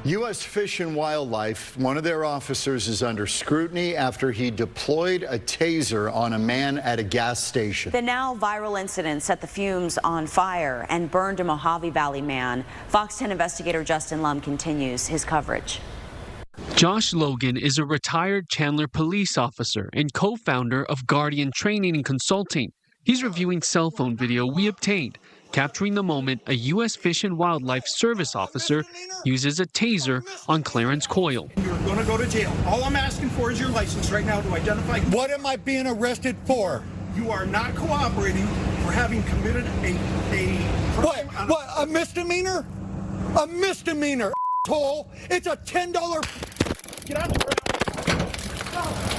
U.S. Fish and Wildlife, one of their officers is under scrutiny after he deployed a taser on a man at a gas station. The now viral incident set the fumes on fire and burned a Mohave Valley man. Fox 10 investigator Justin Lum continues his coverage. Josh Logan is a retired Chandler police officer and co-founder of Guardian Training and Consulting. He's reviewing cell phone video we obtained, capturing the moment a U.S. Fish and Wildlife Service officer uses a taser on Clarence Coyl. You're going to go to jail. All I'm asking for is your license right now to identify. What am I being arrested for? You are not cooperating for having committed a crime. What? A misdemeanor? A misdemeanor, asshole. It's a $10. Get out the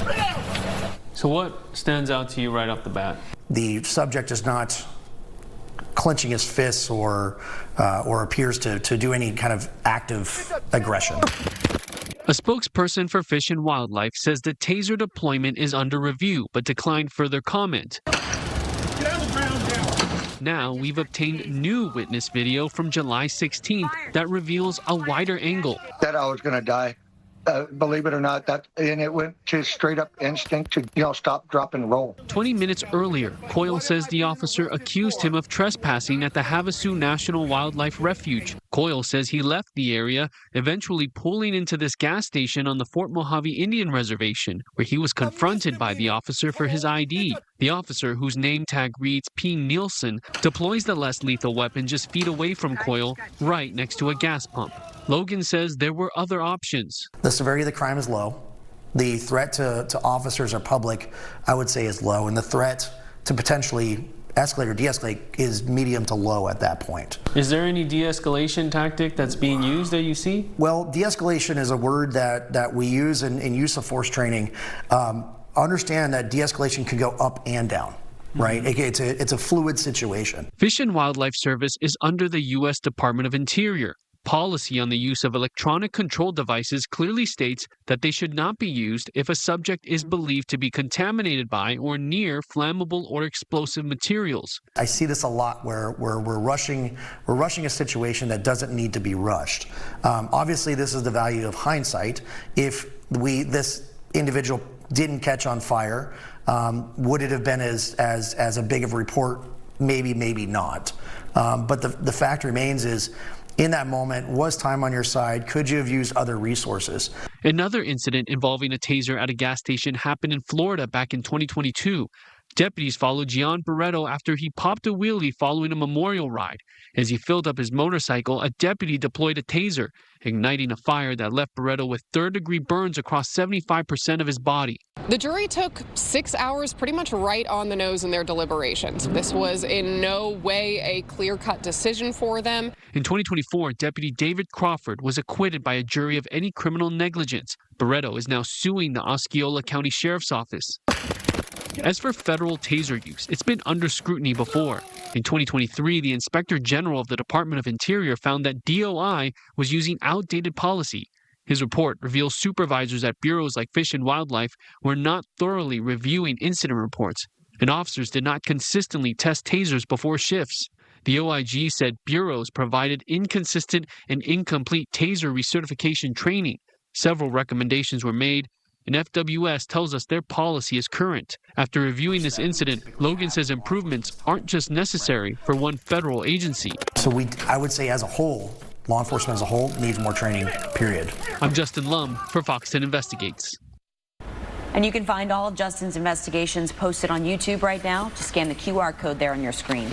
ground. So what stands out to you right off the bat? The subject is not clenching his fists or appears to do any kind of active aggression. A spokesperson for Fish and Wildlife says the taser deployment is under review but declined further comment. Get out of the ground now. Now we've obtained new witness video from July 16th that reveals a wider angle. That I was going to die. Believe it or not, and it went to straight up instinct to, stop, drop, and roll. 20 minutes earlier, Coyl says the officer accused him of trespassing at the Havasu National Wildlife Refuge. Coyl says he left the area, eventually pulling into this gas station on the Fort Mojave Indian Reservation, where he was confronted by the officer for his ID. The officer, whose name tag reads P. Nielsen, deploys the less lethal weapon just feet away from Coyl, right next to a gas pump. Logan says there were other options. The severity of the crime is low. The threat to officers or public, I would say, is low. And the threat to potentially escalate or de-escalate is medium to low at that point. Is there any de-escalation tactic that's being used that you see? Well, de-escalation is a word that we use in use of force training. Understand that de-escalation can go up and down. Right? It's a fluid situation. Fish and Wildlife Service is under the U.S. Department of Interior. Policy on the use of electronic control devices clearly states that they should not be used if a subject is believed to be contaminated by or near flammable or explosive materials. I see this a lot where we're rushing a situation that doesn't need to be rushed. Obviously, this is the value of hindsight. If this individual didn't catch on fire, would it have been as a big of a report? Maybe, maybe not. But the fact remains is, in that moment, was time on your side? Could you have used other resources? Another incident involving a taser at a gas station happened in Florida back in 2022. Deputies followed Gian Barreto after he popped a wheelie following a memorial ride. As he filled up his motorcycle, a deputy deployed a taser, igniting a fire that left Barreto with third-degree burns across 75% of his body. The jury took 6 hours pretty much right on the nose in their deliberations. This was in no way a clear-cut decision for them. In 2024, Deputy David Crawford was acquitted by a jury of any criminal negligence. Barreto is now suing the Osceola County Sheriff's Office. As for federal taser use, it's been under scrutiny before. In 2023, the Inspector General of the Department of Interior found that DOI was using outdated policy. His report reveals supervisors at bureaus like Fish and Wildlife were not thoroughly reviewing incident reports, and officers did not consistently test tasers before shifts. The OIG said bureaus provided inconsistent and incomplete taser recertification training. Several recommendations were made, and FWS tells us their policy is current. After reviewing this incident, Logan says improvements aren't just necessary for one federal agency. So I would say as a whole, law enforcement as a whole needs more training, period. I'm Justin Lum for Fox 10 Investigates. And you can find all of Justin's investigations posted on YouTube right now. Just scan the QR code there on your screen.